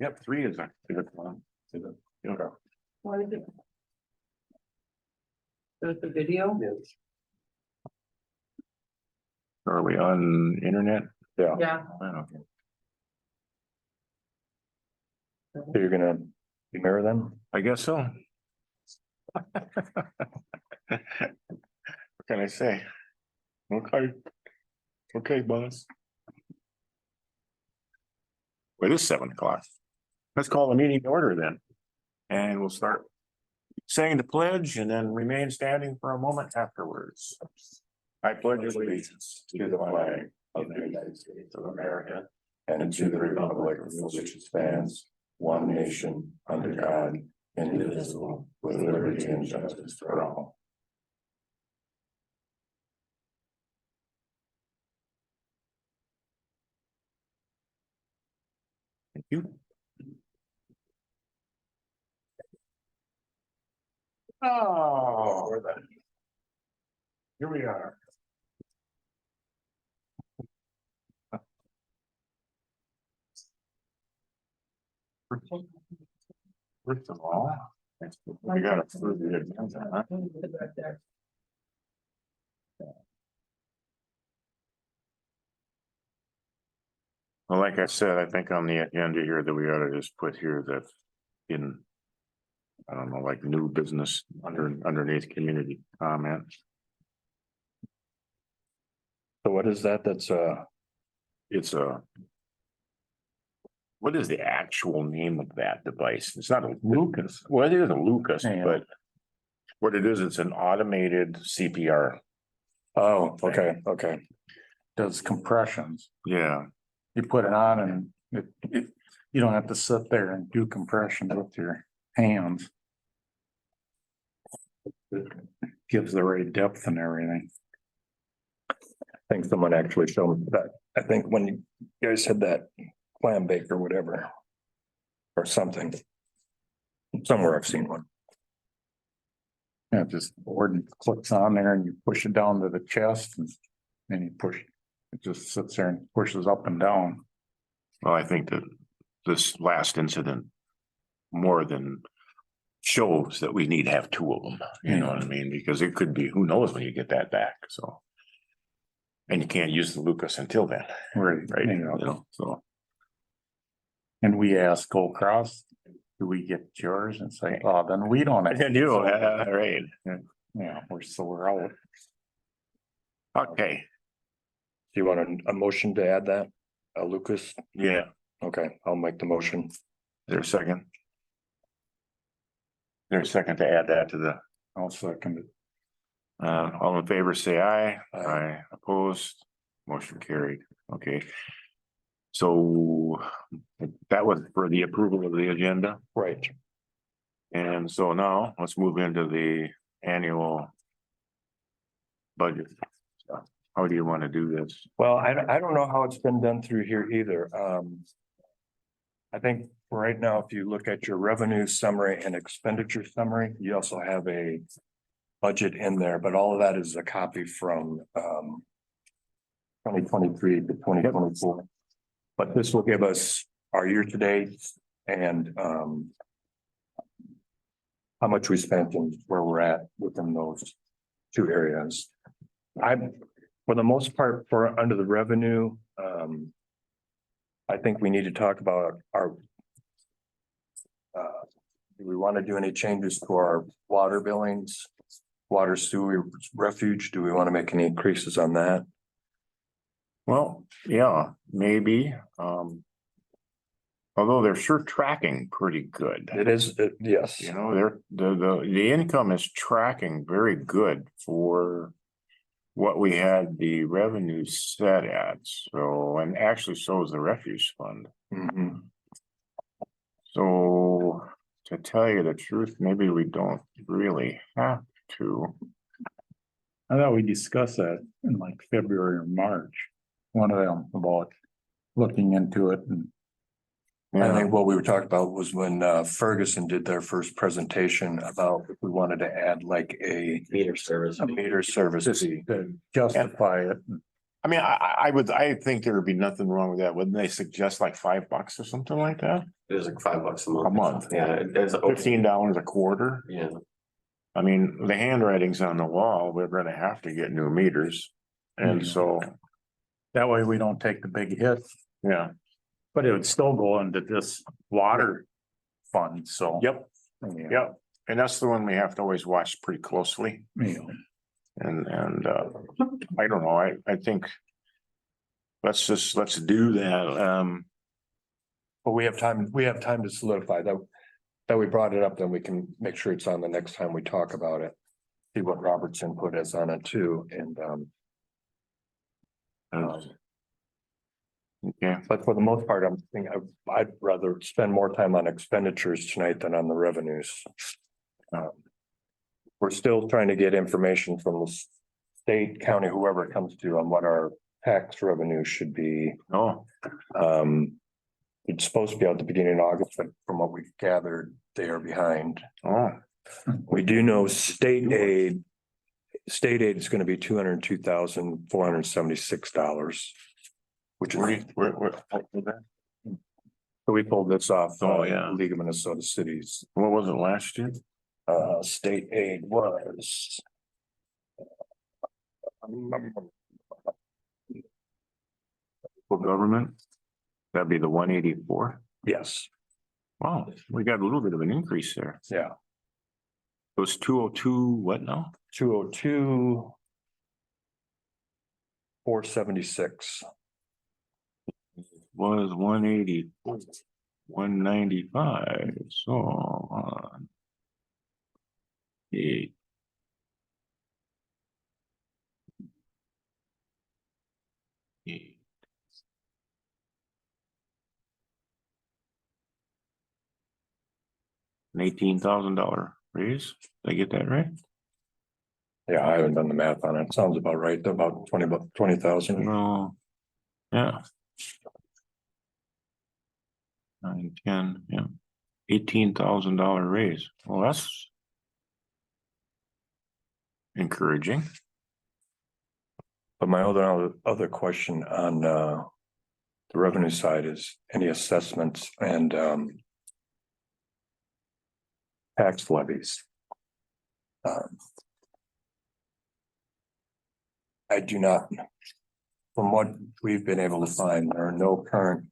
Yep, 3 is a good one. Okay. What is it? There's the video? Yes. Are we on internet? Yeah, Yeah. Okay. so you're gonna mirror them? I guess so. What can I say? Okay. Okay, boss. Well, it is 7 o'clock. Let's call the meeting to order then. And we'll start saying the pledge and then remain standing for a moment afterwards. I pledge allegiance to the flag of the United States of America and to the republic for which it stands, one nation, under God, indivisible, with liberty and justice for all. Thank you. Oh, here we are. First of all, we got to approve the agenda, huh? Right there. Well, like I said, I think on the agenda here that we ought to just put here that in, I don't know, like new business underneath community comment. So what is that? That's It's a. What is the actual name of that device? It's not a Lucas. Well, it is a Lucas, Yeah. but what it is, it's an automated CPR. oh, okay. Does compressions. Yeah, You put it on and you don't have to sit there and do compressions with your hands. It gives the right depth and everything. I think someone actually showed me that. I think when you guys had that clam bake or whatever. Or something. Somewhere I've seen one. Yeah, just board and clicks on there and you push it down to the chest and then you push. It just sits there and pushes up and down. well, I think that this last incident more than shows that we need to have 2 of them, you know what I mean? Because it could be, who knows when you get that back, so. And you can't use the Lucas until then, Right, right? you You know. know, so. And we ask Gold Cross, do we get yours? And say, oh, then we don't. have it." And you, So, right, Yeah, we're out. okay, Do you want a motion to add that? Lucas? yeah, Okay, I'll make the motion. there's a second. There's a second to add that to the, I'll second it. all in favor, say aye. Aye. Aye, opposed, motion carried, okay. So that was for the approval of the agenda. Right. And so now let's move into the annual budget stuff. How do you want to do this? Well, I don't know how it's been done through here either. I think right now, if you look at your revenue summary and expenditure summary, you also have a budget in there, but all of that is a copy from 2023 to 2024. But this will give us our year to date and how much we spent and where we're at within those 2 areas. For the most part, for under the revenue, I think we need to talk about our. Do we want to do any changes to our water billings, water sewer refuge? Do we want to make any increases on that? Well, yeah, maybe, although they're sure tracking pretty good. It is, yes. You know, the income is tracking very good for what we had the revenue set at, so, and actually so is the refuge fund. Mhm. So to tell you the truth, maybe we don't really have to. I thought we discussed that in like February or March, one of them about looking into it and. I think what we were talking about was when Ferguson did their first presentation about if we wanted to add like a meter service. meter service Just fee. to justify it. I mean, I think there would be nothing wrong with that. Wouldn't they suggest like $5 or something like that? It was like $5 a month. A month. Yeah, it's $15 a quarter? Yeah, I mean, the handwriting's on the wall. We're gonna have to get new meters. And so, That way we don't take the big hit, yeah, but it would still go into this water fund, so. yep, Yeah. yep. And that's the one we have to always watch pretty closely. You know, And I don't know, I think. Let's do that. But we have time to solidify that we brought it up, then we can make sure it's on the next time we talk about it. See what Robert's input is on it too, and Okay, but for the most part, I'm thinking I'd rather spend more time on expenditures tonight than on the revenues. We're still trying to get information from the state, county, whoever it comes to on what our tax revenue should be. oh, It's supposed to be out the beginning of August, but from what we've gathered, they are behind. oh, We do know state aid is gonna be $202,476. Which is, so we pulled this off. Oh, yeah. League of Minnesota Cities, what was it last year? state aid was. For government? That'd be the 184. Yes, Wow, we got a little bit of an increase there. yeah, It was 202, what now? 202. 476. Was 180, 195, so. Eight. Eight. An $18,000 raise, did I get that right? Yeah, I haven't done the math on it. Sounds about right, about 20,000. No. Yeah. 9, 10, yeah. $18,000 raise. Well, that's encouraging. But my other question on the revenue side is any assessments and tax levies. I do not, from what we've been able to find, there are no current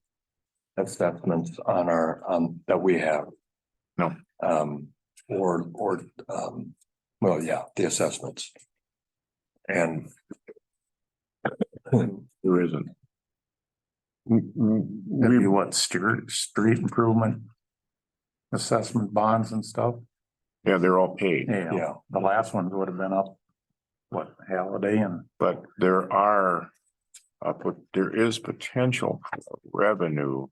assessments on that we have. No. Well, yeah, the assessments. And There isn't. maybe what, street improvement? Assessment bonds and stuff? Yeah, they're all paid, yeah, The last ones would have been up, what, Halliday and, but there is potential for revenue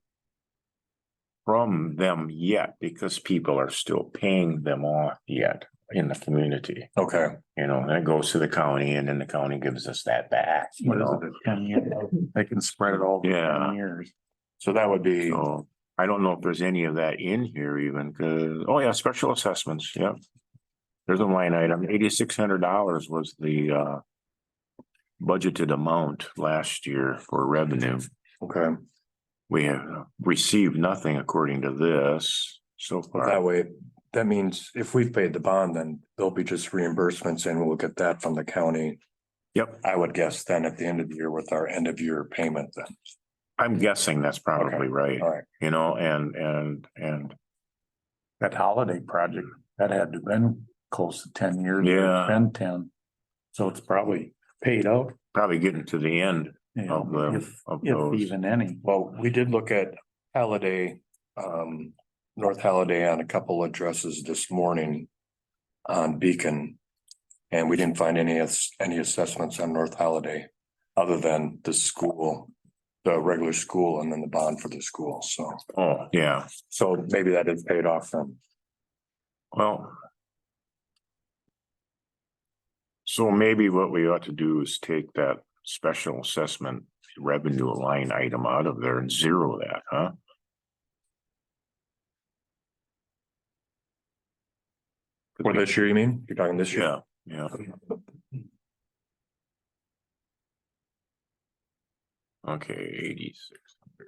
from them yet, because people are still paying them off yet in the community. okay, You know, that goes to the county and then the county gives us that back, you what is know? it, a 10-year? They can spread it over Yeah. 10 years. so that would be, So I don't know if there's any of that in here even, cause, oh yeah, special assessments, yep. There's a line item, $8,600 was the budgeted amount last year for revenue. okay, We have received nothing according to this so but far. that way, that means if we paid the bond, then there'll be just reimbursements and we'll get that from the county. Yep, I would guess then at the end of the year with our end of year payment then. I'm guessing that's probably right, All right, you know, and That holiday project, that had to have been close to 10 years. or Yeah. it's been 10. So it's probably paid out, probably getting to the end you of know, the, if of those. even any. well, we did look at Halliday, North Halliday on a couple addresses this morning on Beacon. And we didn't find any assessments on North Halliday other than the school, the regular school and then the bond for the school. Oh, yeah, So maybe that is paid off then. well. So maybe what we ought to do is take that special assessment revenue line item out of there and zero that, huh? For this year, you mean? You're talking this year? Yeah, yeah. Okay, 8,600.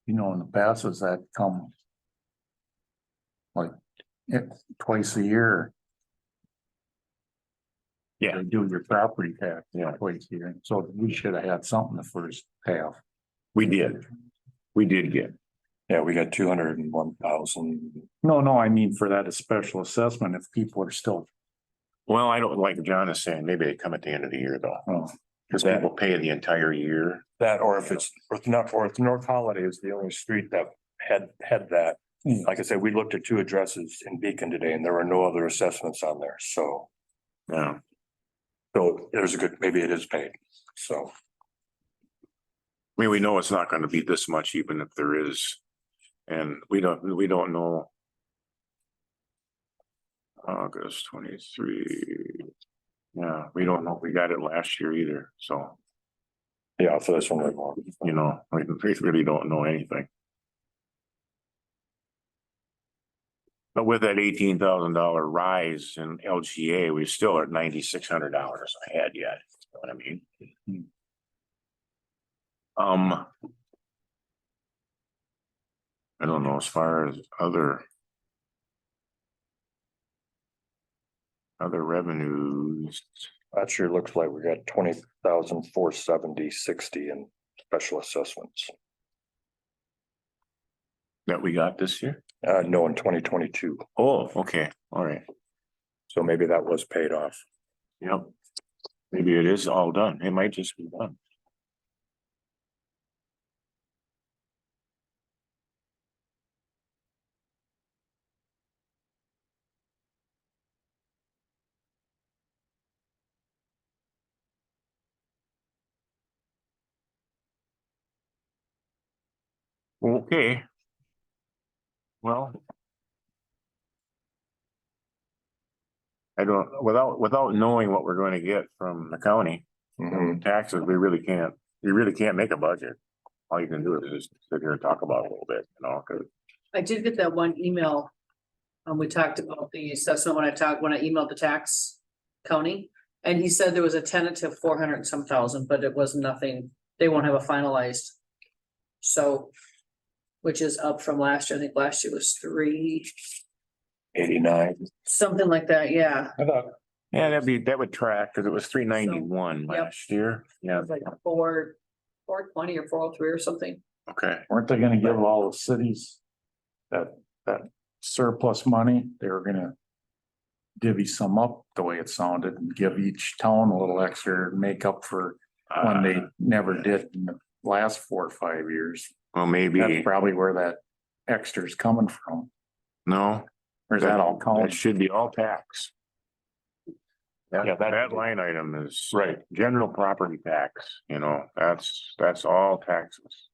You know, in the past, has that come like twice a year? Yeah. They do your property tax, Yeah. twice a year, so we should have had something the first half. We did get, Yeah, we got 201,000. No, I mean for that, a special assessment, if people are still, well, I don't like John is saying, maybe they come at the end of the year though. oh, Cause people pay the entire year. That, or if it's, or if North Holiday is the only street that had that. Like I said, we looked at 2 addresses in Beacon today and there were no other assessments on there, so. Yeah. So there's a good, maybe it is paid, so. I mean, we know it's not gonna be this much, even if there is. And we don't know. August 23. Yeah, we don't know if we got it last year either, so, Yeah, so that's one. you know, we really don't know anything. But with that $18,000 rise in LGA, we still are at $9,600 ahead yet, you know what I mean? I don't know, as far as other revenues, That sure looks like we got 20,470.60 in special assessments. that we got this year? No, in 2022, Oh, okay, all right, so maybe that was paid off. yep. Maybe it is all done, it might just be done. Okay. Well. I don't, without knowing what we're gonna get from the county, Mhm. taxes, we really can't make a budget. All you can do is just sit here and talk about it a little bit, you know, cause, I did get that one email. We talked about the assessment when I emailed the tax county. And he said there was a tentative 400 and some thousand, but it was nothing, they won't have a finalized. So, which is up from last year, I think last year was 89. something like that, yeah. I thought, yeah, that would track, cause it was 391 Yep. last year. Yeah, It was like 420 or 403 or something. okay, weren't they gonna give all the cities that surplus money, they were gonna divvy some up the way it sounded and give each town a little extra, to make up for when they never did in the last 4 or 5 years. well, That's maybe, probably where that extra's coming from, no, or is that all it counted? should be all tax. Yeah, That line item is. right, General property tax, you know, that's all taxes.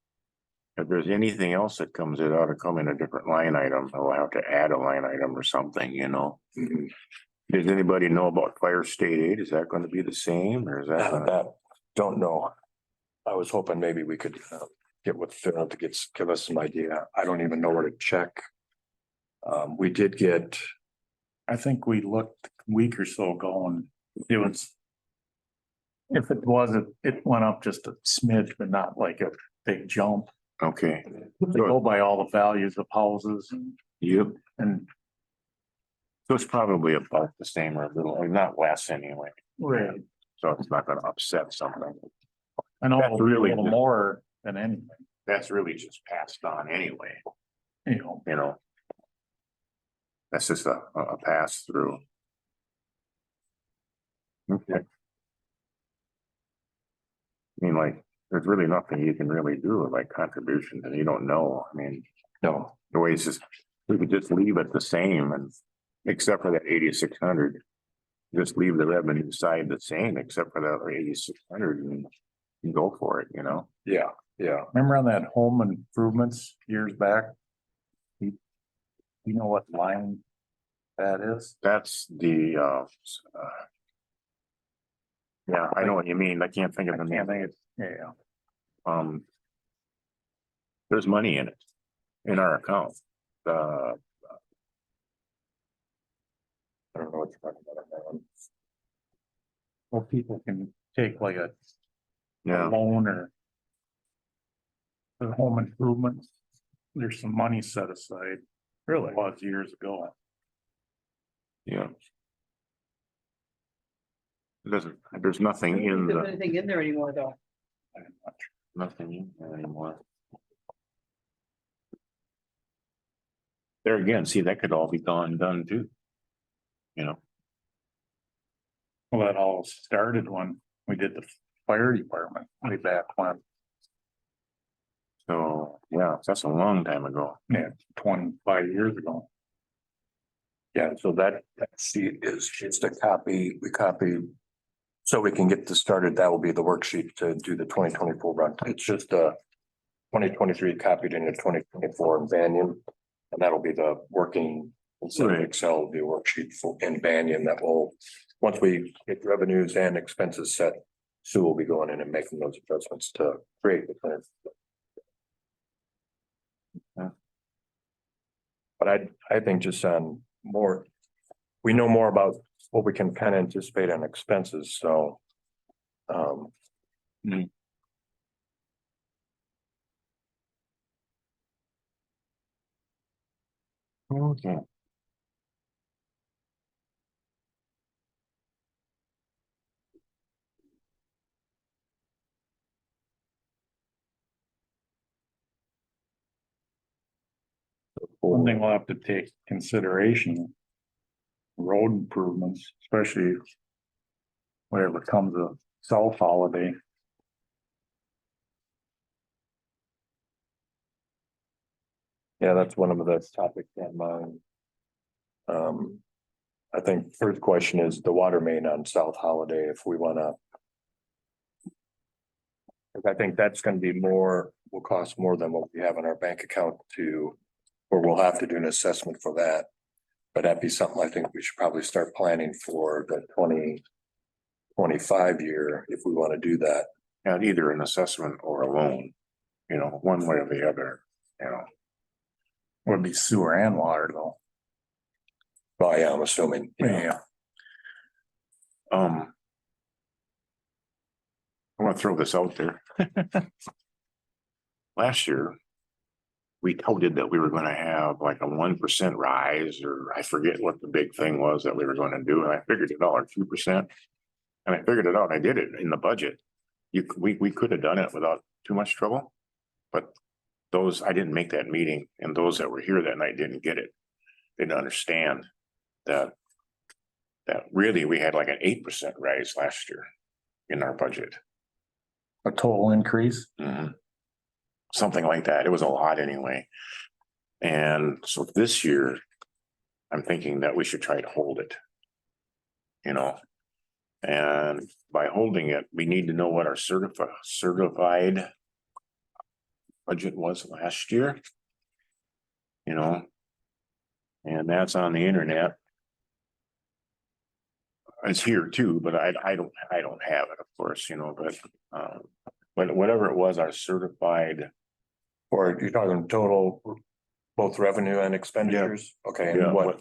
If there's anything else that comes, it ought to come in a different line item, we'll have to add a line item or something, you know. Mhm. Does anybody know about fire state aid? Is that gonna be the same or is that? gonna- that, don't know. I was hoping maybe we could get with Phil to give us some idea. I don't even know where to check. We did get, I think we looked a week or so ago and it was. If it wasn't, it went up just a smidge, but not like a big jump. Okay, They go by all the values of houses yep, and. so it's probably about the same or a little, or not less anyway, Right. so it's not gonna upset something. I know That's it'll be a really little good. more than anything, That's really just passed on anyway, you know. you know. That's just a pass through. Okay. I mean, like, there's really nothing you can really do with like contributions and you don't know. I mean, no, the way it's just, we could just leave it the same and except for that 8,600. Just leave the revenue side the same except for that 8,600 and go for it, you know? yeah. Remember on that home improvements years back? You know what line that is? That's the yeah, I know what you mean. I can't think of the I name. think it's, yeah, There's money in it, in our account. I don't know what you're talking about. Well, people can take like a Yeah, loan or the home improvements. There's some money set aside. Really? Was years ago. yeah. There's nothing in There's the, anything in there anymore, though. nothing in there anymore. There again, see, that could all be done too. You know, Well, that all started when we did the fire department way back when, so, yeah, that's a long time ago. 25 years ago. Yeah, so that sheet is just a copy, we copy. So we can get this started, that will be the worksheet to do the 2024 run. It's just 2023 copied into 2024 in Banyan. And that'll be the working, instead of Right. Excel, will be a worksheet for in Banyan that will, once we get revenues and expenses set, Sue will be going in and making those adjustments to create the plan. Yeah. But I think just on more, we know more about what we can kind of anticipate on expenses, so. Okay. One thing we'll have to take consideration. Road improvements, especially. Whenever it comes to self holiday. Yeah, that's one of the topics on mine. I think first question is the water main on South Holiday, if we wanna. I think that's gonna be more, will cost more than what we have in our bank account to, or we'll have to do an assessment for that. But that'd be something I think we should probably start planning for the 2025 year, if we wanna do that. Yeah, either an assessment or a loan, you know, one way or the other, you know. Would be sewer and water though. Well, yeah, I'm assuming, Yeah. I want to throw this out there. Last year, we touted that we were going to have like a 1% rise, or I forget what the big thing was that we were going to do, and I figured it out, or 2%. And I figured it out, and I did it in the budget. We could have done it without too much trouble, but those, I didn't make that meeting, and those that were here that night didn't get it. Didn't understand that really we had like an 8% rise last year in our budget. A total increase. Mhm. Something like that. It was a lot anyway. And so this year, I'm thinking that we should try to hold it. You know, and by holding it, we need to know what our certified budget was last year. You know, and that's on the internet. It's here too, but I don't have it, of course, you know, but whatever it was, our certified. or you're talking total, both revenue and expenditures? Okay, Yeah, and what,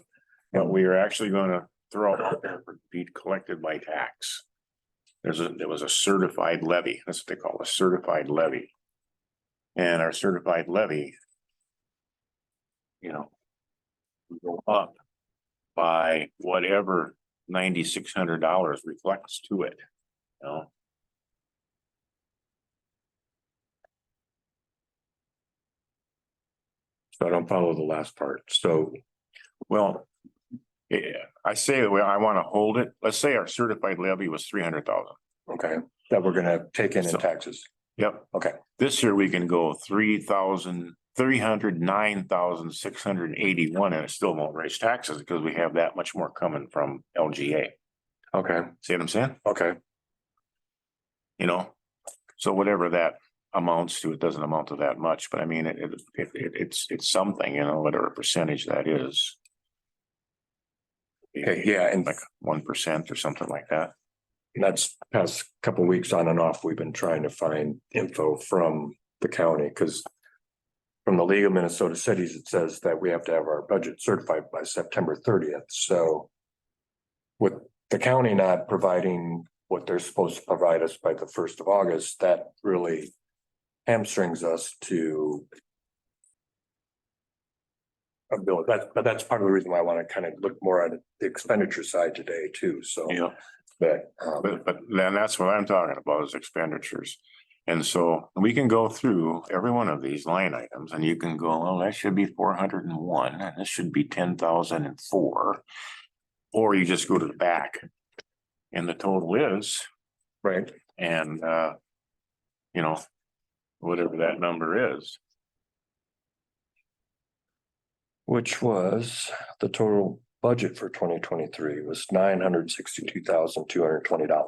what we are actually gonna throw out there for be collected by tax. There was a certified levy, that's what they call a certified levy. And our certified levy. You know. We go up by whatever $9,600 reflects to it, you know. so I don't follow the last part, so, Well, yeah, I say that I want to hold it. Let's say our certified levy was 300,000. okay, that we're gonna take in So- taxes, Yep. okay, This year we can go 309,681, and it still won't raise taxes because we have that much more coming from LGA. okay, See what I'm saying? okay. You know, so whatever that amounts to, it doesn't amount to that much, but I mean, it's something, you know, whatever percentage that is. Okay, yeah, and Like 1% or something like that. that's past couple weeks on and off, we've been trying to find info from the county, because from the League of Minnesota Cities, it says that we have to have our budget certified by September 30th, so with the county not providing what they're supposed to provide us by the 1st of August, that really hamstrings us to ability. But that's part of the reason why I want to kind of look more at the expenditure side today too, so. Yeah, But, but then that's what I'm talking about is expenditures. And so we can go through every one of these line items and you can go, well, that should be 401 and this should be 10,004. Or you just go to the back and the total is, right, and you know, whatever that number is. which was the total budget for 2023 was $962,220.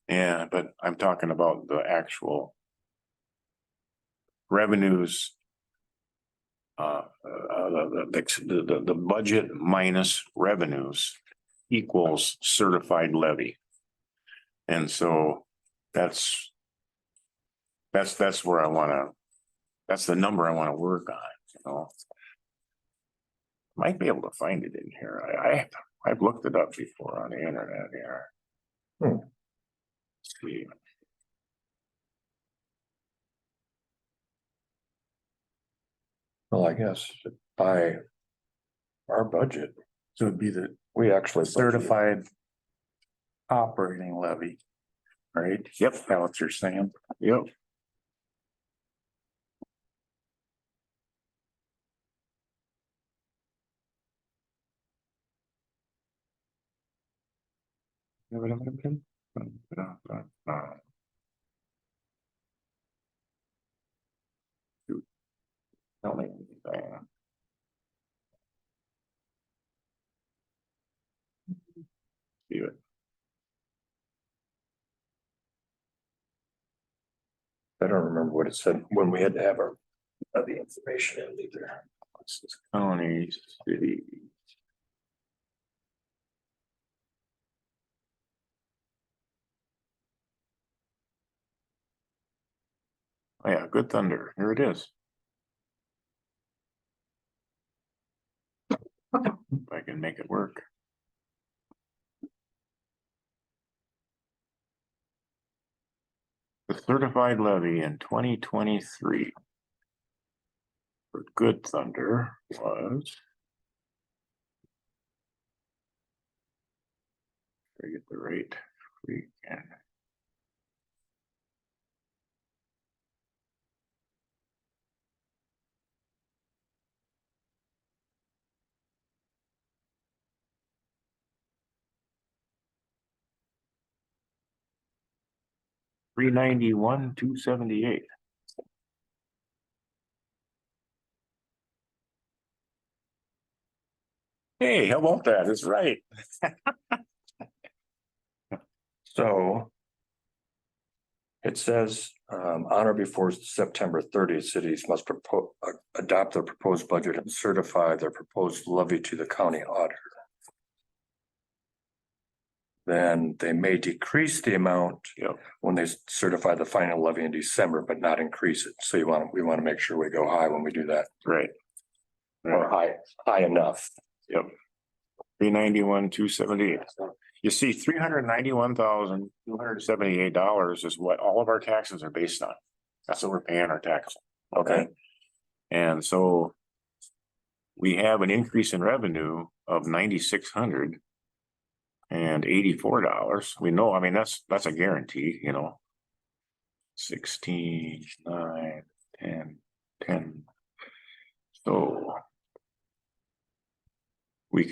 Yeah, but I'm talking about the actual revenues. The budget minus revenues equals certified levy. And so that's where I wanna, that's the number I wanna work on, you know. Might be able to find it in here. I've looked it up before on the internet here. Let's see. Well, I guess by our budget, So it'd be the we actually budgeted- certified operating levy, right? Yep. Is that what you're saying? Yep. Tell me anything. See it. I don't remember what it said when we had to have our the information in either. This is county, city. Oh yeah, Good Thunder, here it is. If I can make it work. The certified levy in 2023 for Good Thunder was. I get the rate. We can. $391, $278. Hey, how about that? It's right. So it says, on or before September 30th, cities must adopt their proposed budget and certify their proposed levy to the county auditor. Then they may decrease the amount Yep. when they certify the final levy in December, but not increase it. So we want to make sure we go high when we do that, Right. or high enough. Yep. 391, 278. You see, $391,278 is what all of our taxes are based on. That's what we're paying our tax. Okay. And so. We have an increase in revenue of $9,684. We know, I mean, that's a guarantee, you know. 16, 9, 10, 10. So. We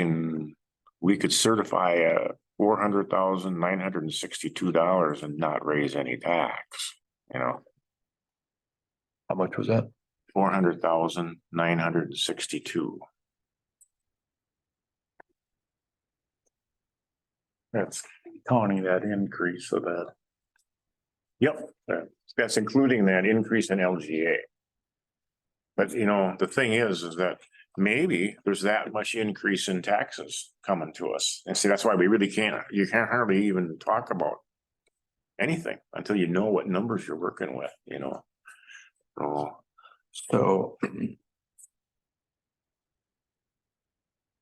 could certify $400,962 and not raise any tax, you know, How much was that? 400,962. That's counting that increase of that. Yep, that's including that increase in LGA. But you know, the thing is that maybe there's that much increase in taxes coming to us. And see, that's why we really you can't hardly even talk about anything until you know what numbers you're working with, you know. So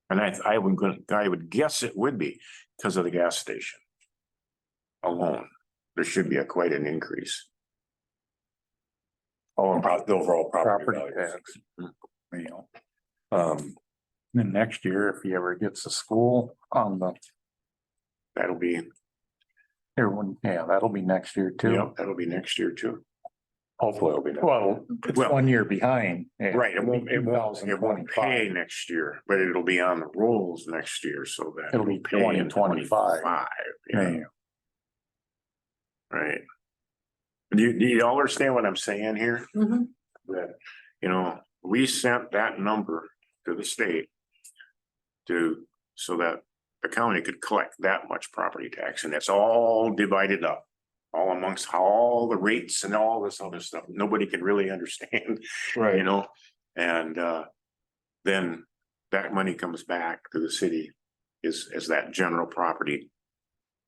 And I would guess it would be because of the gas station alone. there should be quite an increase. Oh, and the overall property Property values. tax. You know, Um, then next year, if he ever gets a school on the, That'll be, that'll be next year too. yeah, that'll be next year too. hopefully it'll be. Well, it's Well- 1 year behind. Yeah, Right, it won't pay 2025. next year, but it'll be on the rolls next year, so that. It'll be pay in 2025. 25, yeah, Yeah, right. Do you all understand what I'm saying here? Mhm. That, you know, we sent that number to the state so that the county could collect that much property tax, and it's all divided up all amongst all the rates and all this other stuff. Nobody can really understand, you Right, know, and then that money comes back to the city as that general property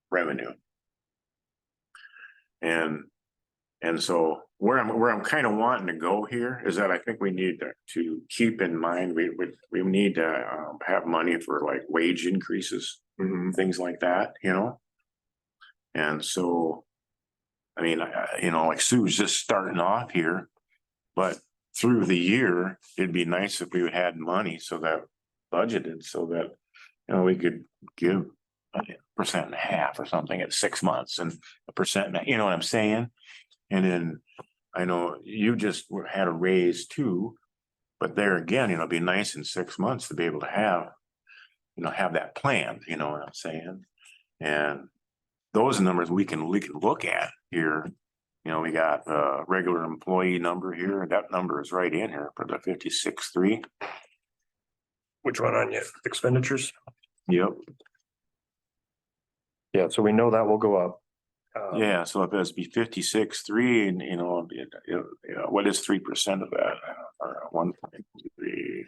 revenue. And so where I'm kind of wanting to go here is that I think we need to keep in mind, we need to have money for like wage increases, things like that, you know? And so, I mean, you know, like Sue's just starting off here, but through the year, it'd be nice if we had money so that budgeted so that, you know, we could give 1.5% or something at 6 months and 1%, you know what I'm saying? And then I know you just had a raise too, but there again, you know, it'd be nice in 6 months to be able to have, you know, have that planned, you know what I'm saying? And those numbers we can look at here. You know, we got a regular employee number here. That number is right in here for the 56.3. which one on you, expenditures? Yep. Yeah, so we know that will go up. Yeah, so if it's be 56.3 and you know, what is 3% of that? 1.3.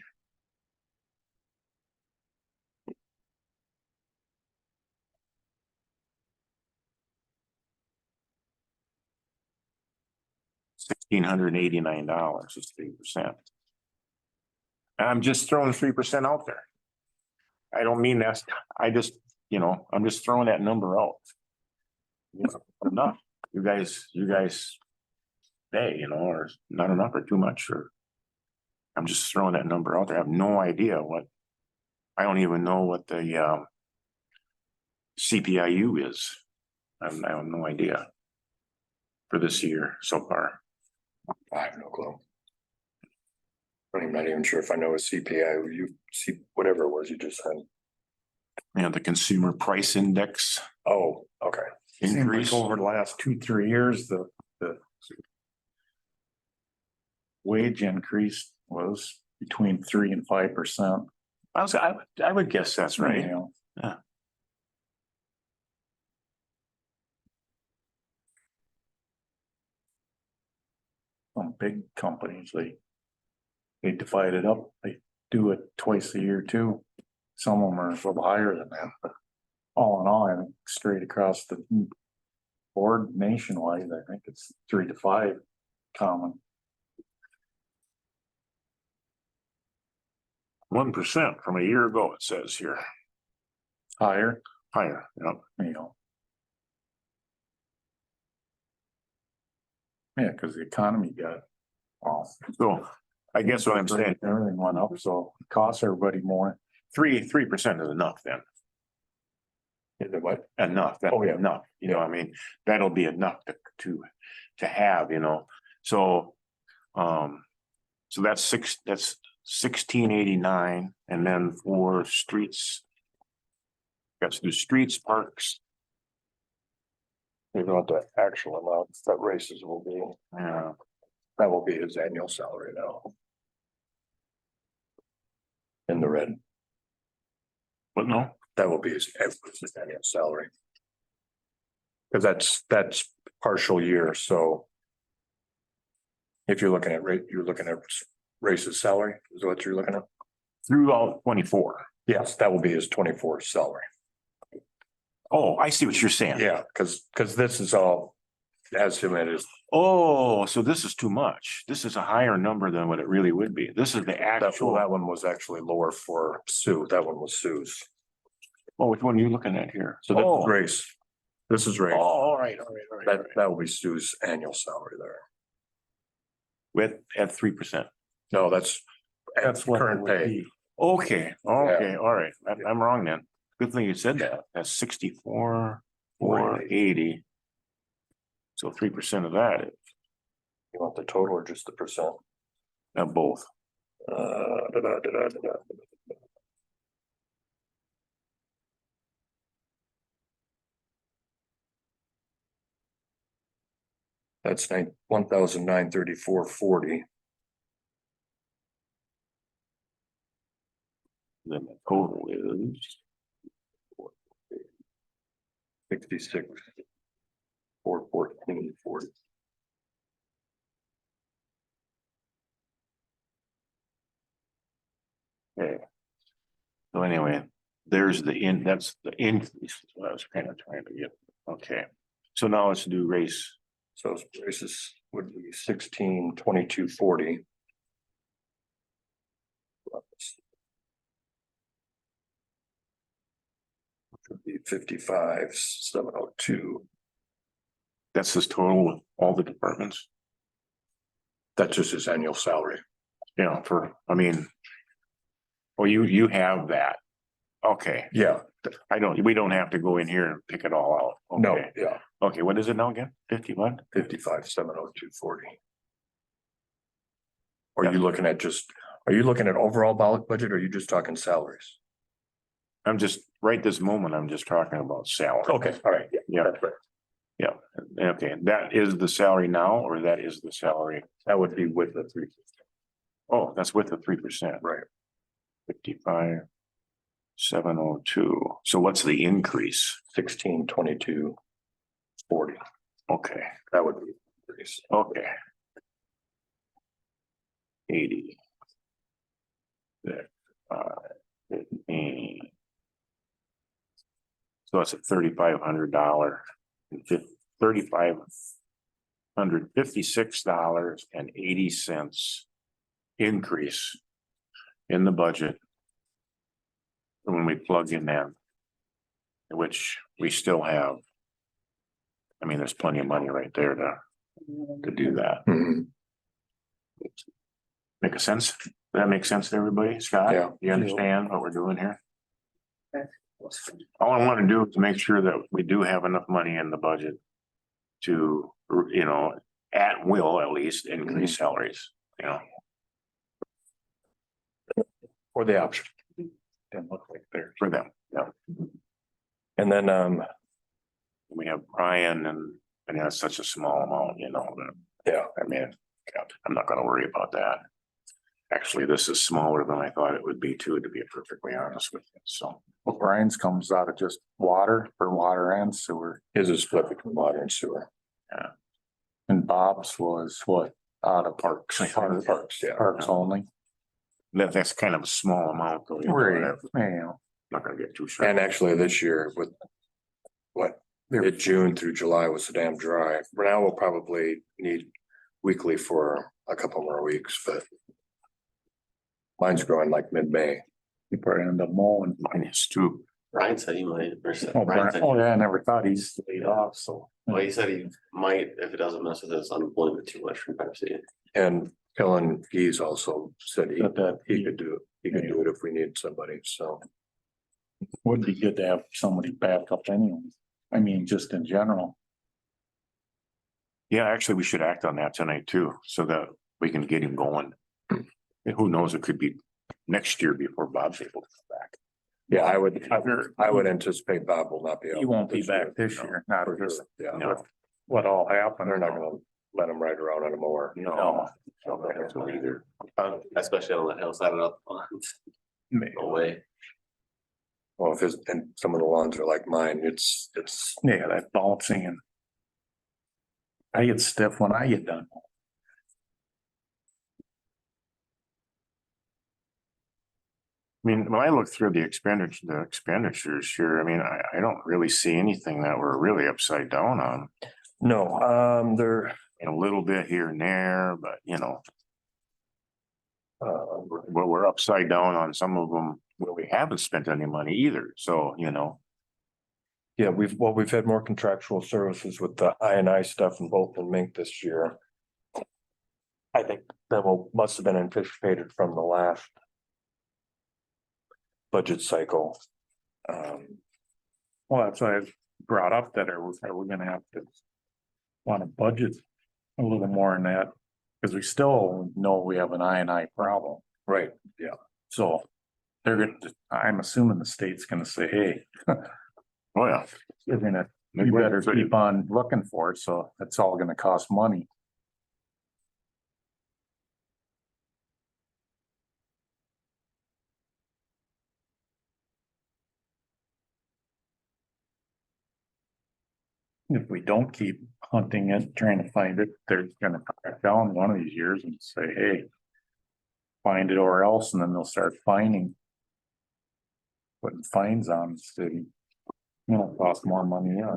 $1,689 is 3%. I'm just throwing 3% out there. I don't mean that's, I just, you know, I'm just throwing that number out. You know, enough, you guys say, you know, or not enough or too much, or I'm just throwing that number out there. I have no idea what, I don't even know what the CPIU is. I have no idea for this year so far. I have no clue. I'm not even sure if I know a CPI, you see, whatever it was you just said. You know, the consumer price index Oh, okay. seems increase. like over the last 2-3 years, the wage increase was between 3% and 5%. I would guess that's You right. know. Yeah. Some big companies, they divide it up, they do it twice a year too. Some of them are a little higher than that, but all in all, I think straight across the board nationwide, I think it's 3 to 5 common. 1% from a year ago, it says here, Higher, higher, yep. you know. Yeah, because the economy got, well, So I guess what I'm saying, everything went up, so it costs everybody more. 3% is enough then. Is it what? Enough, that'll be enough, you know, I mean, that'll be enough to have, you know, so. So that's 1689, and then for streets. Got to do streets, parks, You know what the actual amount that races will be. That will be his annual salary now. In the red, but no, that will be his annual salary. Cause that's partial year, so. If you're looking at rate, you're looking at race's salary, is what you're looking at? throughout 24. Yes, that will be his 24 salary. Oh, I see what you're saying. Yeah, cause this is all. As him at his, Oh, so this is too much. This is a higher number than what it really would be. This is the actual. that one was actually lower for Sue, that one was Sue's. Oh, which one are you looking at here? So this Oh. is race. This is race. Oh, all right, all right. That will be Sue's annual salary there. With, at 3%. No, that's That's what it current would pay. be. Okay, okay, all right. I'm wrong then. Good thing you said that. That's 64, 480. So 3% of that, You want the total or just the percent? both. Da-da. That's 1,934.40. Then the total is 66. 414.40. okay. So anyway, there's that's the increase, is what I was kind of trying to get. Okay, so now let's do race. So races would be 1622.40. Would be 55,702. That's his total with all the departments. That's just his annual salary. You know, I mean. Well, you have that. Okay, Yeah, we don't have to go in here and pick it all out. no, Okay. yeah, Okay, what is it now again? 51? 55,702.40. Are you looking at overall budget or are you just talking salaries? I'm just, right this moment, I'm just talking about salary. Okay, all right, Yeah, that's right. yeah, okay, that is the salary now, or that is the salary? That would be with the 3%. Oh, that's with the 3%. Right. 55,702. So what's the increase? 1622.40. Okay, That would be the increase. okay. 80. There, 15. So it's a $3,500 $3,556.80 increase in the budget. When we plug in that, which we still have. I mean, there's plenty of money right there to do that. Mhm. Make a sense? Does that make sense to everybody? Scott? Yeah. You understand what we're doing here? All I want to do is make sure that we do have enough money in the budget to, at will, at least increase salaries, For the option. Didn't look like there for them, yeah. And then, We have Brian and that's such a small amount, that, yeah, I mean, I'm not gonna worry about that. Actually, this is smaller than I thought it would be too, to be perfectly honest with you, so. Well, Brian's comes out of just water and sewer, his is split between water and sewer. and Bob's was what, out of parks, Parks, yeah. parks only. That's kind of a small amount though. Right, Not gonna get too sure. And actually this year with June through July was so damn dry. Now we'll probably need weekly for a couple more weeks, but mine's growing like mid-May. you probably end up mowing. Mine is too. Brian said he might, or said, Oh, Brian said, yeah, I never thought he's laid off, so. well, he said he might, if it doesn't mess with his unemployment too much from Pepsi. And Kellen Geese also said he That could do it. He could do it if we need somebody, so. would be good to have somebody back up anyway. I mean, just in general. Yeah, actually, we should act on that tonight too, so that we can get him going. And who knows, it could be next year before Bob's able to come back. Yeah, I would anticipate Bob will not be. He able won't be this back year, this no, year, not for this. sure. Yeah, No, What all happened? they're not gonna let him ride around on a mower. no, I don't think so either. Especially on that hillside up on the way. Well, and some of the lawns are like mine, it's. Yeah, that bouncing and. I get stiff when I get done. I mean, when I look through the expenditures here, I mean, I don't really see anything that we're really upside down on. No, they're, A little bit here and there, but we're upside down on some of them where we haven't spent any money either, so. Yeah, we've had more contractual services with the I stuff in Bolton and Mink this year. I think that must have been anticipated from the last budget cycle. Well, that's why I brought up that are we gonna have to want to budget a little more in that? Because we still know we have an I problem. Right, So they're gonna, I'm assuming the state's gonna say, hey, Oh, yeah. you're gonna, you better keep on looking for it. So that's all gonna cost money. If we don't keep hunting it, trying to find it, they're gonna crack down one of these years and say, hey, find it or else, and then they'll start fining. Putting fines on the city. You know, cost more money, yeah.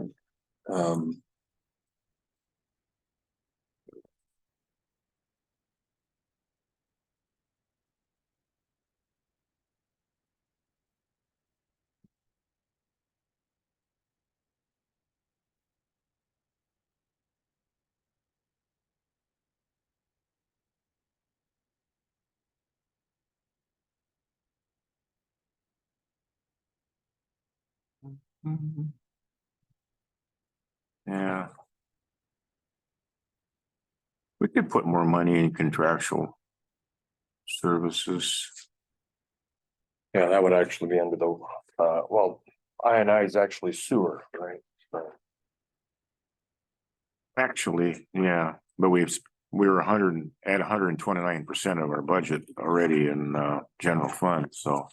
Yeah. We could put more money in contractual services. yeah, that would actually be under the, well, I is actually sewer, right? So, Actually, yeah, but we were 129% of our budget already in general fund, so.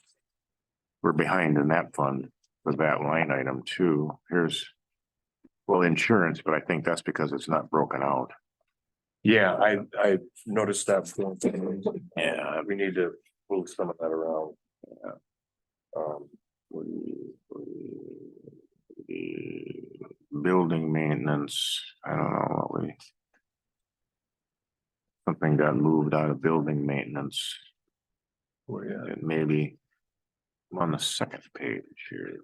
We're behind in that fund for that line item too. Here's. Well, insurance, but I think that's because it's not broken out. yeah, I noticed that. Yeah. We need to move some of that around. Building maintenance, I don't know what we. Something got moved out of building maintenance. It maybe. I'm on the second page here.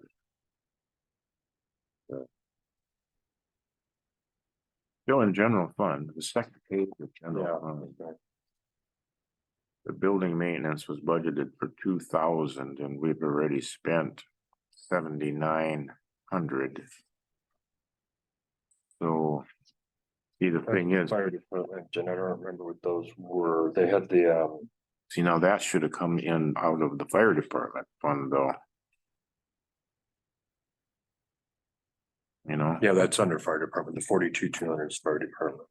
Still in general fund, the second page of general fund. The building maintenance was budgeted for 2,000 and we've already spent 7,900. So. See, the thing is, Fire department, Jen, I don't remember what those were. They had the, see, now that should have come in out of the fire department fund though. You know? yeah, that's under fire department, the 42,200 is fire department.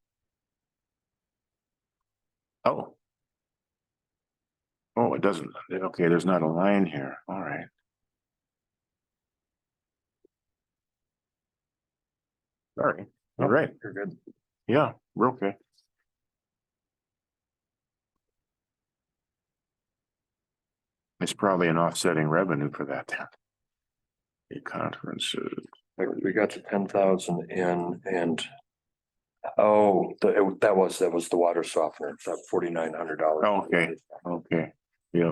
Oh. Oh, it doesn't. Okay, there's not a line here. All right. Sorry, you're right. You're good. Yeah, we're okay. It's probably an offsetting revenue for that. The conferences. We got to 10,000 in and. Oh, that was the water softener, it's that $4,900. Okay. Okay, yeah,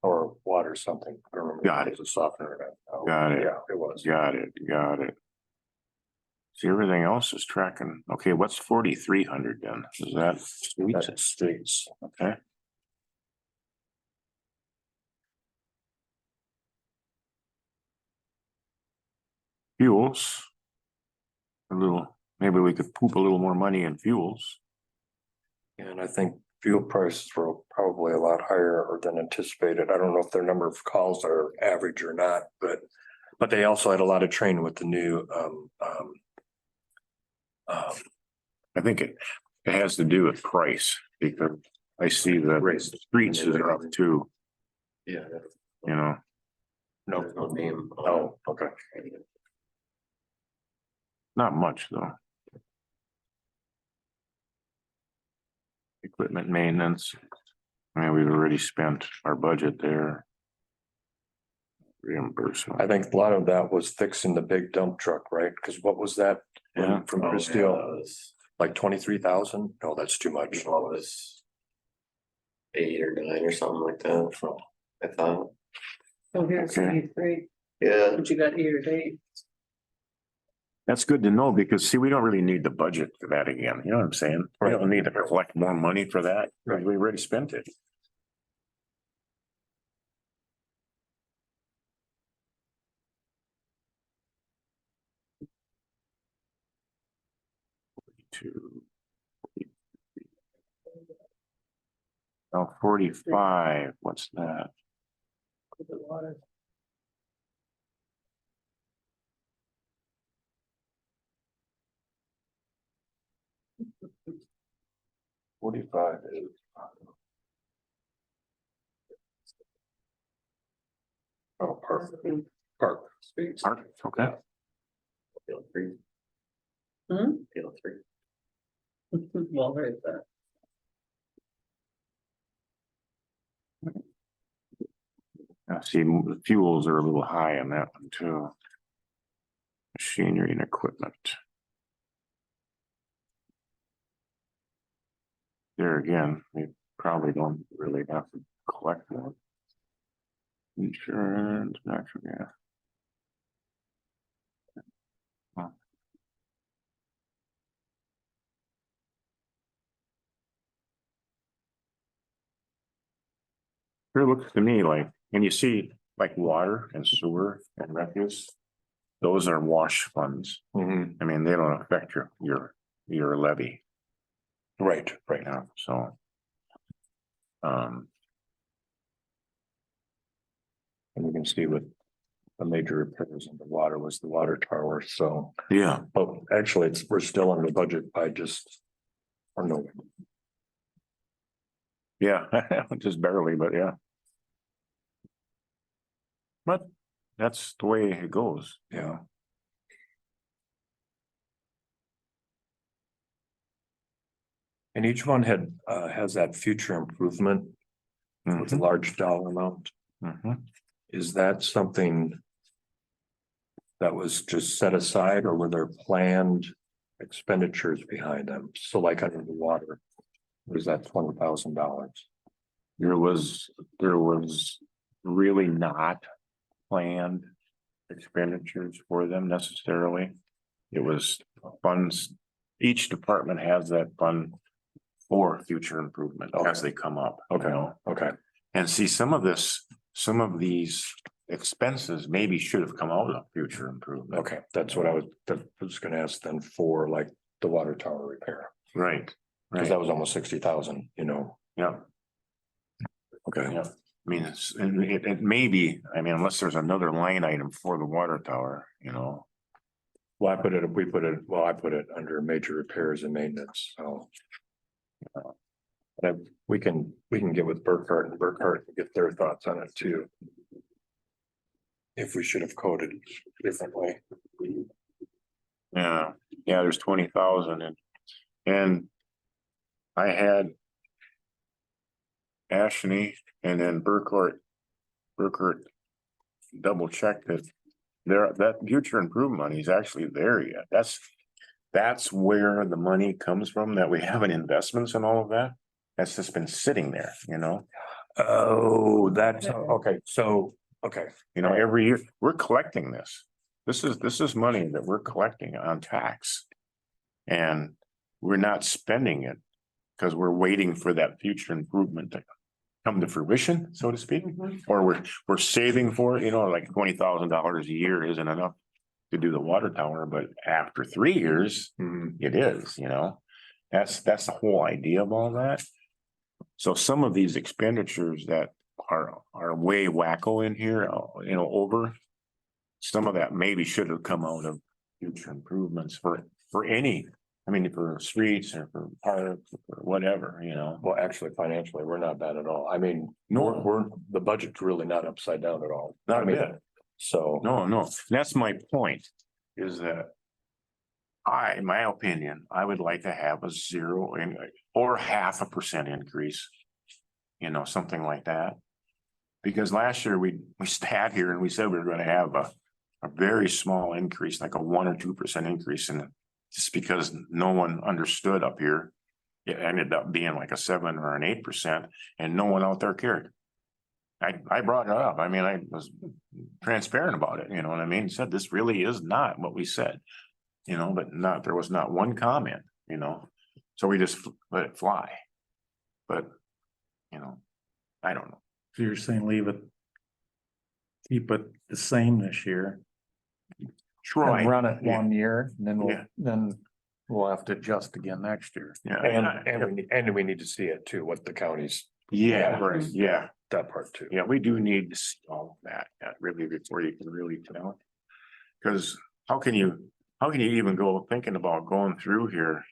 Or water something. I don't remember. Got if was a softener. got it. Yeah, it was. Got it. See, everything else is tracking. Okay, what's 4,300 then? Is that streets? That's streets. Okay. Fuels. A little, maybe we could poop a little more money in fuels. And I think fuel prices were probably a lot higher than anticipated. I don't know if their number of calls are average or not, but they also had a lot of training with the new I think it has to do with price because I see the streets is up too, Yeah. you know. No name. oh, okay. Not much though. Equipment maintenance. I mean, we've already spent our budget there. Reimbursement. I think a lot of that was fixing the big dump truck, right? Because what was that? Yeah. From Oh, Chris yeah, Steele, it was- like 23,000? No, that's too much. well, it was 8 or 9 or something like that. I thought. So here's Okay. 83. Yeah, What you got here, Dave? That's good to know because see, we don't really need the budget for that again. You know what I'm saying? We don't need to collect more money for that. Right. We already spent it. Two. Oh, 45, what's that? $45 is. Oh, perfect. Park space. Okay. field three. Hmm? Field three. Well, right there. I see the fuels are a little high on that one too. Machinery and equipment. There again, we probably don't really have to collect more. Insurance, natural gas. It looks to me like, and you see like water and sewer and refuse. Those are wash funds. Mhm. I mean, they don't affect your levy Right right now, so. And you can see with the major repairs in the water was the water tower, so. Yeah. But actually, we're still under budget by just. Or no, Yeah, just barely, but yeah. But that's the way it goes. yeah. And each one has that future improvement with a large dollar amount. Mhm. Is that something that was just set aside, or were there planned expenditures behind them? So like under the water, was that $20,000? There was really not planned expenditures for them necessarily. It was funds, each department has that fund for future improvement as they come up. you know? Okay, And see, some of these expenses maybe should have come out of future improvement. okay, that's what I was gonna ask then for like the water tower repair. Right, Cause right, that was almost 60,000, yeah, okay, yeah. I mean, and it may be, I mean, unless there's another line item for the water tower, well, I put it under major repairs and maintenance, so. But we can get with Burkhart and get their thoughts on it too. If we should have coded differently. Yeah, there's 20,000 and I had Ashney and then Burkhart double check that that future improvement money is actually there yet. That's where the money comes from, that we have in investments and all of that. That's just been sitting there, Oh, that's, okay, so, okay. Every year we're collecting this. This is money that we're collecting on tax. And we're not spending it because we're waiting for that future improvement to come to fruition, so to speak. Or we're saving for it, like $20,000 a year isn't enough to do the water tower, but after 3 years, it is, That's the whole idea of all that. So some of these expenditures that are way wacko in here, over. Some of that maybe should have come out of future improvements for any, for streets or for parks or whatever, Well, actually, financially, we're not bad at all. I mean, No. the budget's really not upside down at all. Not a bit. So. No, that's my point, is that in my opinion, I would like to have a 0 or 0.5% increase. Something like that. Because last year we sat here and we said we were gonna have a very small increase, like a 1 or 2% increase in it. Just because no one understood up here. It ended up being like a 7 or an 8% and no one out there cared. I brought it up. I mean, I was transparent about it, you know what I mean? Said this really is not what we said. You know, but there was not one comment, you know, so we just let it fly. But, you know, I don't know. So you're saying leave it. Keep it the same this year. Troy. And run it yeah, 1 year, and then Yeah. we'll have to adjust again next year. Yeah, And we need to see it too, what the counties, yeah, right, yeah, that part too. yeah, we do need to see all of that, really, before you can really tell. Cause how can you even go thinking about going through here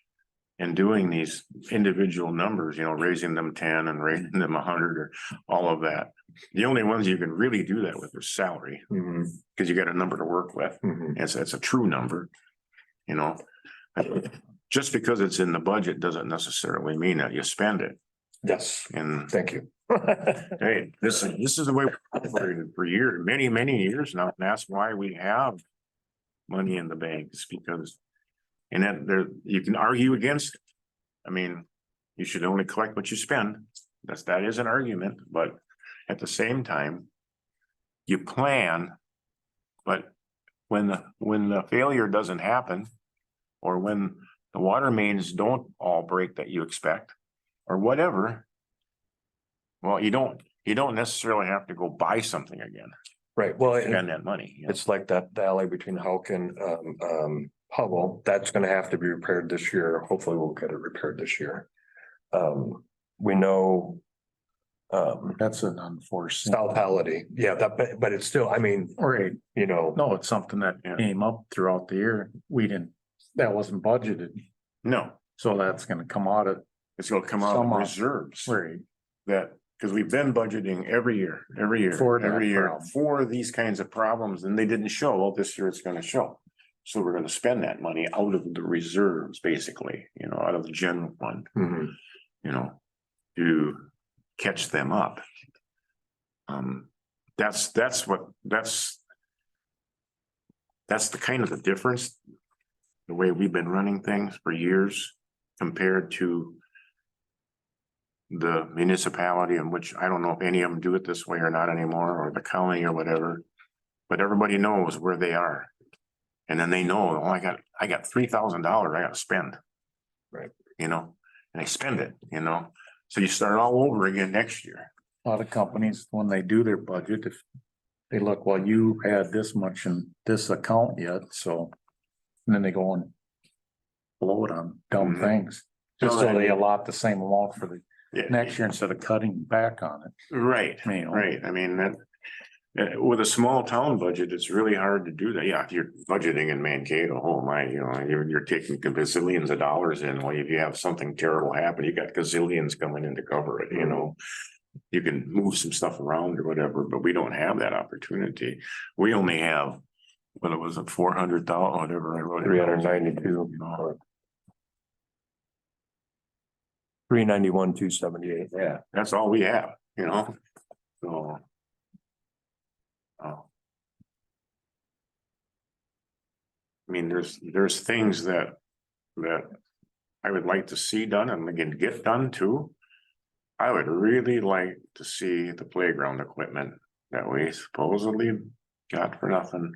and doing these individual numbers, you know, raising them 10 and raising them 100 or all of that? The only ones you can really do that with is salary, Mhm, because you got a number to work with. mhm. It's a true number, you know. Just because it's in the budget doesn't necessarily mean that you spend it. Yes, And thank you. hey, this is the way we operated for years, many years now. And that's why we have money in the banks, because and then you can argue against it. I mean, you should only collect what you spend. That is an argument, but at the same time, you plan, but when the failure doesn't happen, or when the water mains don't all break that you expect, or whatever, well, you don't necessarily have to go buy something again, Right, well, spend that money. You know? it's like that alley between Houck and Hubble, that's gonna have to be repaired this year. Hopefully we'll get it repaired this year. We know. That's an unforeseen. South Hality, yeah, but it's still, I mean, Right, you know, no, it's something that Yeah. came up throughout the year. That wasn't budgeted, No, so that's gonna come out of. it's gonna come out of Some reserves. Right. That, because we've been budgeting every year, For that every year problem. for these kinds of problems, and they didn't show. Well, this year it's gonna show. So we're gonna spend that money out of the reserves, basically, you know, out of the general fund, mhm, you know, to catch them up. That's the kind of the difference. The way we've been running things for years compared to the municipality, in which I don't know if any of them do it this way or not anymore, or the county or whatever. But everybody knows where they are. And then they know, oh, I got $3,000 I gotta spend. Right. You know, and they spend it, you know, so you start all over again next year. A lot of companies, when they do their budget, if they look, well, you had this much in this account yet, so. And then they go and blow it on dumb Mhm. things, just No, so I they mean- allot the same amount for the Yeah, next year instead of cutting back on it. right, You know. right, I mean, that. With a small town budget, it's really hard to do that. Yeah, if you're budgeting in Mankato, oh my, you know, you're taking gazillions of dollars in. Well, if you have something terrible happen, you got gazillions coming in to cover it, you know. You can move some stuff around or whatever, but we don't have that opportunity. We only have, what was it, 400,000, whatever I wrote. 392. You know, 391, 278. yeah, that's all we have, you know, so. I mean, there's things that I would like to see done and again, get done too. I would really like to see the playground equipment that we supposedly got for nothing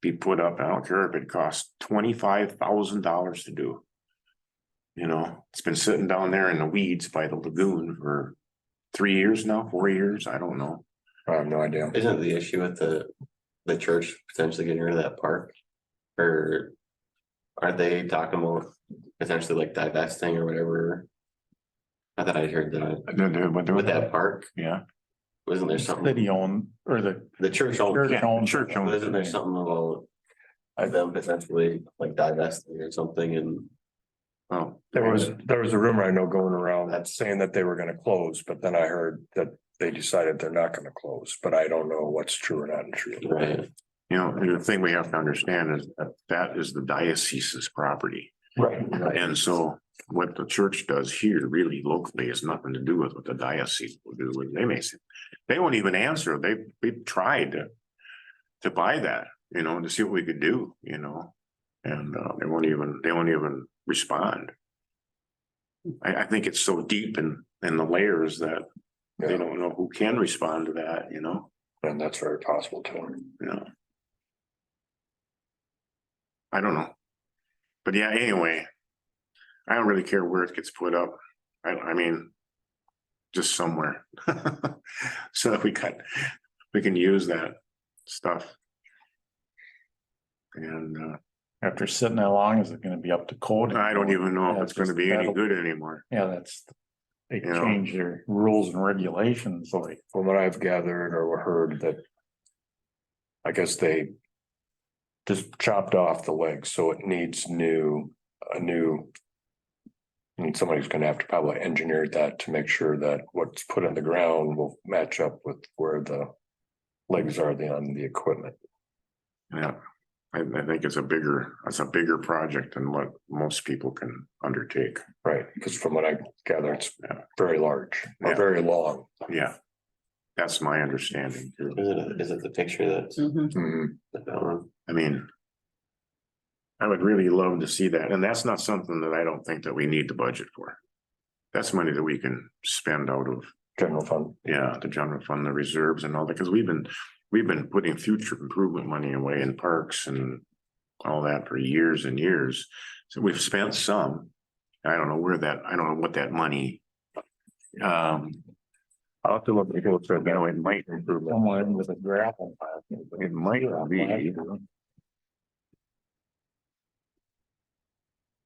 be put up. I don't care if it costs $25,000 to do. You know, it's been sitting down there in the weeds by the lagoon for 3 years now, 4 years, I don't know. I have no idea. Isn't the issue with the church potentially getting rid of that park? Or are they talking about potentially like divesting or whatever? I thought I heard that with that park, Yeah. wasn't there something, City owned, or the church owned, Church owns church it. owns wasn't there something about them potentially like divesting or something and Oh, There was a rumor I know going around That's- saying that they were gonna close, but then I heard that they decided they're not gonna close, but I don't know what's true or not true. right? you know, the thing we have to understand is that is the diocese's property. Right. And so what the church does here really locally has nothing to do with what the diocese will do. They may say, they won't even answer. We've tried to buy that, you know, to see what we could do, you know, and they won't even respond. I think it's so deep in the layers that They Yeah, don't know who can respond to that, you know, and that's very possible too. you know. I don't know. But yeah, anyway. I don't really care where it gets put up. I mean. Just somewhere. So that we can use that stuff. And After sitting that long, is it gonna be up to code? I don't even know if Yeah, it's gonna be any good anymore. Yeah, that's, they You know. change their rules and regulations, like, From what I've gathered or heard that. I guess they. Just chopped off the legs, so it needs a new. And somebody's gonna have to probably engineer that to make sure that what's put in the ground will match up with where the. Legs are on the equipment. Yeah. I think it's a bigger project than what most people can undertake. Right, because from what I gather, it's very large or Yeah. very long. Yeah. That's my understanding too. Is it the picture that's Mhm. Mhm. on? I mean. I would really love to see that, and that's not something that I don't think that we need to budget for. That's money that we can spend out of, General fund. yeah, the general fund, the reserves and all that, because we've been putting future improvement money away in parks and. All that for years and years, so we've spent some. I don't know what that money. I'll have to look, you know, it might improve. someone with a grapple. It might be.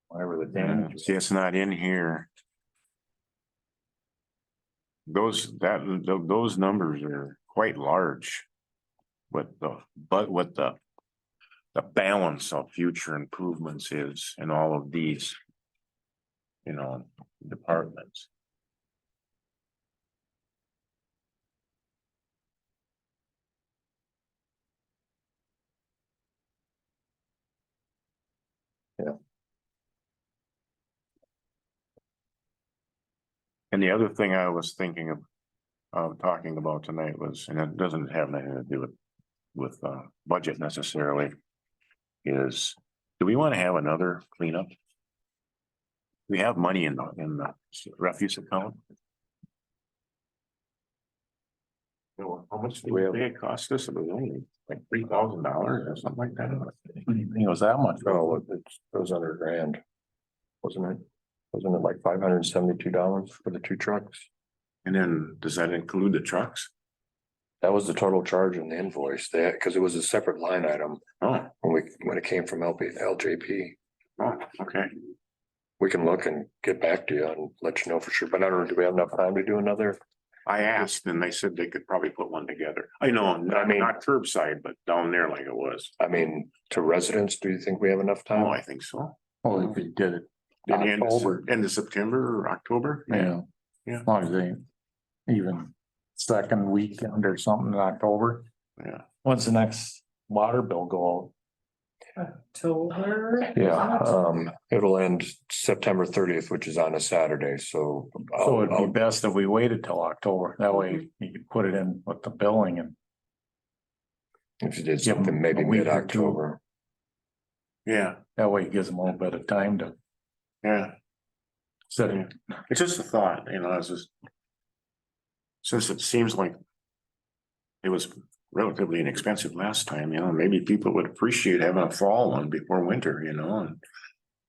Whatever the damage. See, it's not in here. Those numbers are quite large. But what the balance of future improvements is in all of these. You know, departments. Yeah. And the other thing I was thinking of talking about tonight was, and it doesn't have anything to do with budget necessarily. Is, do we want to have another cleanup? We have money in the refuse account. How much did it cost us? It was only like $3,000 or something like that. It was that much. Oh, it goes under grand. Wasn't it? Wasn't it like $572 for the 2 trucks? And then does that include the trucks? That was the total charge in the invoice, that, because it was a separate line item Oh, when it came from LJP. oh, okay. We can look and get back to you and let you know for sure, but I don't know, do we have enough time to do another? I asked and they said they could probably put one together. I know, not curbside, but down there like it was. I mean, to residents, do you think we have enough Oh, time? I think so. Well, if we did it, In the October. end of September or October? yeah. Yeah. As long as they, even second weekend or something in October. Yeah. When's the next water bill go October. Yeah, it'll end September 30th, which is on a Saturday, so. out? So it'd be I'll- best if we waited till October. That way you could put it in with the billing and. If you did Give 'em something maybe a week or two. mid-October. Yeah, That way it gives them a little bit of time to yeah. set it. It's just a thought, you know, it's just. Since it seems like. It was relatively inexpensive last time, you know, maybe people would appreciate having a fall one before winter, you know, and.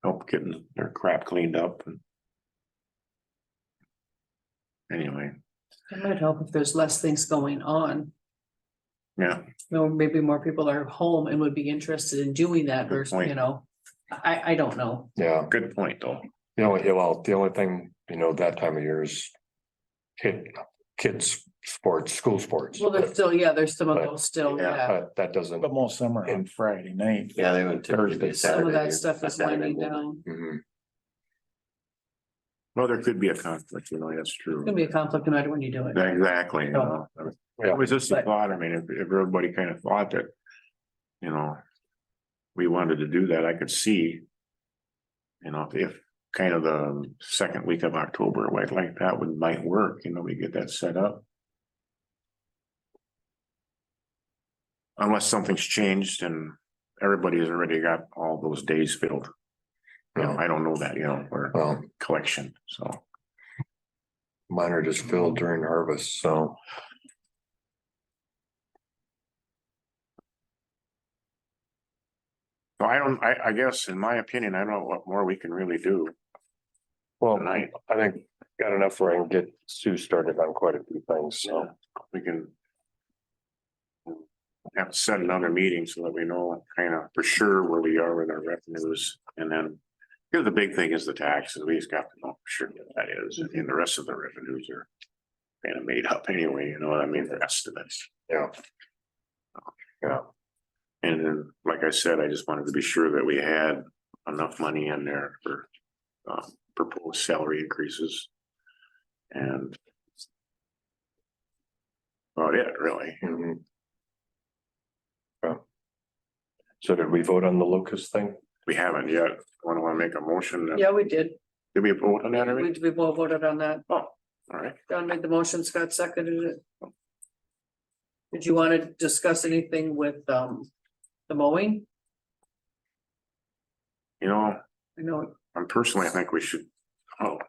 Help getting their crap cleaned up and. Anyway, It might help if there's less things going on. yeah, Or maybe more people are home and would be interested in doing that Good versus, point. you know. I don't know. Yeah, good point though. the only thing, that time of year is. Kids sports, school sports. Well, there's still, yeah, there's some of But- those still, Yeah. yeah. But that doesn't. But most of them are on Friday night. Yeah, they would typically be Thursday. Some of that Saturday, stuff is Saturday winding morning. down. Mhm. Well, there could be a conflict, you know, that's true. It's gonna be a conflict no matter when you do it. Exactly, you know. Yeah. It was just a But- thought, I mean, if everybody kind of thought that. You know. We wanted to do that, I could see. You know, if kind of the second week of October, like that might work, you know, we get that set up. Unless something's changed and everybody's already got all those days filled. You know, I don't know that, you know, or Well, collection, so. Mine are just filled during harvest, so. So I guess in my opinion, I don't know what more we can really do. Well, Tonight. I think got enough where I can get Sue started on quite a few things, so. We can. Have to set another meeting so that we know kind of for sure where we are with our revenues and then. Because the big thing is the taxes. We just got to know for sure what that is. And the rest of the revenues are. Kind of made up anyway, you know what I mean? The rest of it. Yeah. Yeah. And then, like I said, I just wanted to be sure that we had enough money in there for proposed salary increases. And. About it, really. Mhm. Yeah. So did we vote on the locust thing? We haven't yet. Want to make a motion? Yeah, we did. Did we vote on that already? We both voted on that. Oh, all right. John made the motion, Scott seconded it. Did you want to discuss anything with the mowing? You know, I know, I'm personally, I think we should,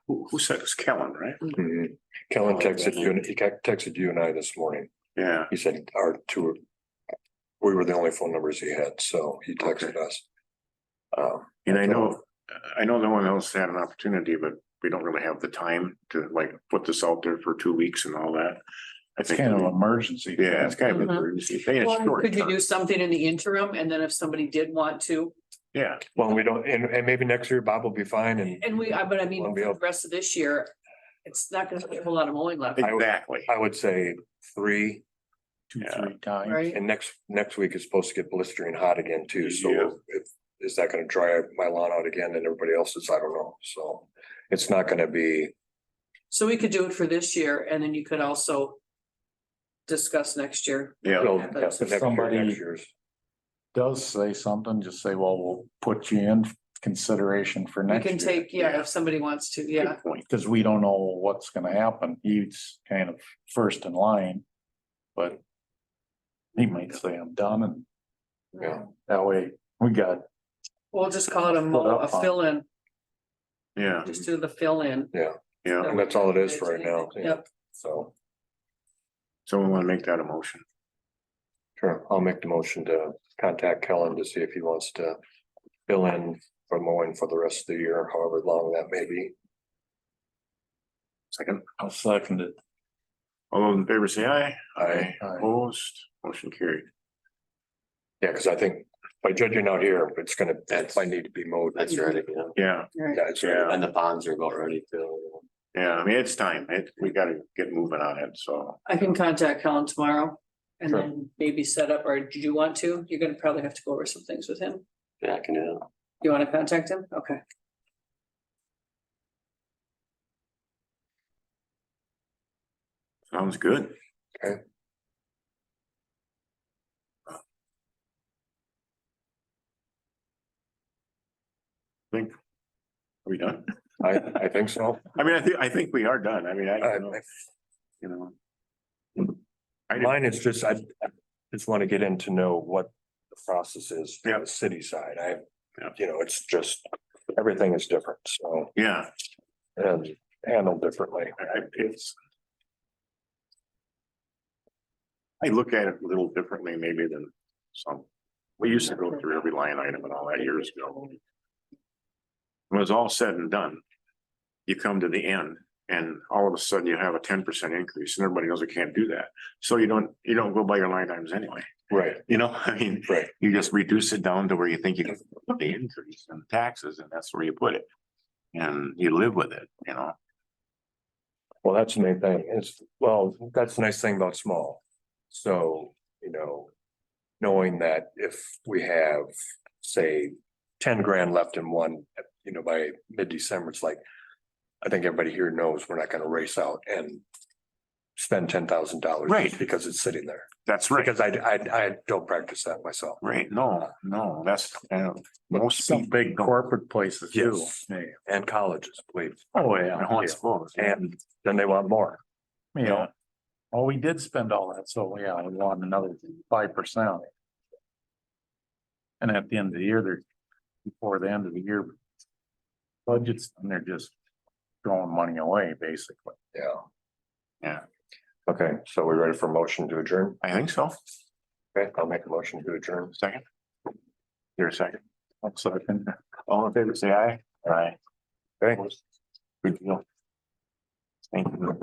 who said it's Kellen, right? Mhm. Kellen texted you, he texted you and I this morning. Yeah, He said our two, we were the only phone numbers he had, so he texted us. and I know no one else had an opportunity, but we don't really have the time to like put this out there for 2 weeks and all that. I It's think, kind of an emergency. yeah, it's kind of an Mhm. emergency. And it's well, short could you term. do something in the interim and then if somebody did want to? Yeah, Well, we don't, and maybe next year Bob will be fine and And but I mean, Won't be for the able- rest of this year, it's not gonna be a whole lot of mowing left, exactly. I would say 3. 2-3 times. right? And next week is supposed to get blistering hot again too, Yeah. so is that gonna dry my lawn out again and everybody else's? I don't know, so. It's not gonna be, So we could do it for this year and then you could also discuss next year. Yeah, no, but next year, somebody- next year's. Does say something, just say, well, we'll put you in consideration for We next can year. take, yeah, if somebody wants to, yeah. good point. Cause we don't know what's gonna happen. He's kind of first in line. But. He might say I'm done and Yeah. that way we got, We'll just call it a Put up on. fill-in, Yeah, just do the fill-in. yeah. And that's all it is for right now. Yep. So, Someone want to make that a motion? sure, I'll make the motion to contact Kellen to see if he wants to fill in for mowing for the rest of the year, however long that may be. Second. I'll second it. All those in favor say aye. Aye. Opposed, motion carried. Yeah, because I think by judging out here, it's gonna, That's- might need to be mowed. That's ready, you know, Yeah, Right. Yeah, it's Yeah. and the ponds are about ready to. yeah, I mean, it's time. We gotta get moving on it, so. I can contact Helen tomorrow and Sure. then maybe set up, or did you want to? You're gonna probably have to go over some things with him. Yeah, I can do that. You wanna contact him? Okay. Sounds good. Okay. Think. Are we done? I think so. I mean, I think we are done. I mean, you know. I didn't- Mine is just, I just want to get in to know what the process is Yeah. from the city side. Yeah. You know, it's just, everything is different, so, Yeah, and handled differently. it's. I look at it a little differently maybe than some. We used to go through every line item and all that years ago. When it was all said and done, you come to the end and all of a sudden you have a 10% increase and everybody knows you can't do that. So you don't go by your line items anyway. Right, You know, I mean, right. you just reduce it down to where you think you can put the increase in taxes and that's where you put it. And you live with it, you know? Well, that's the main thing. Well, that's the nice thing about small. So, you know, knowing that if we have, say, 10 grand left in one, you know, by mid-December, it's like, I think everybody here knows we're not gonna race out and spend $10,000. Right. Because it's sitting there. That's right. Because I don't practice that myself. Right, no, that's, most Some people big don't. corporate places do. Yes. And colleges, please. Oh, yeah. I suppose. And then they want more. You know, well, we did spend all that, so yeah, we want another 5%. And at the end of the year, they're, before the end of the year. Budgets, and they're just throwing money away, basically. Yeah. Yeah. Okay, so we're ready for motion to adjourn? I think so. Okay, I'll make a motion to adjourn. Second. Here a second. So I can. All in favor, say aye. Aye. Okay. Good deal. Thank you.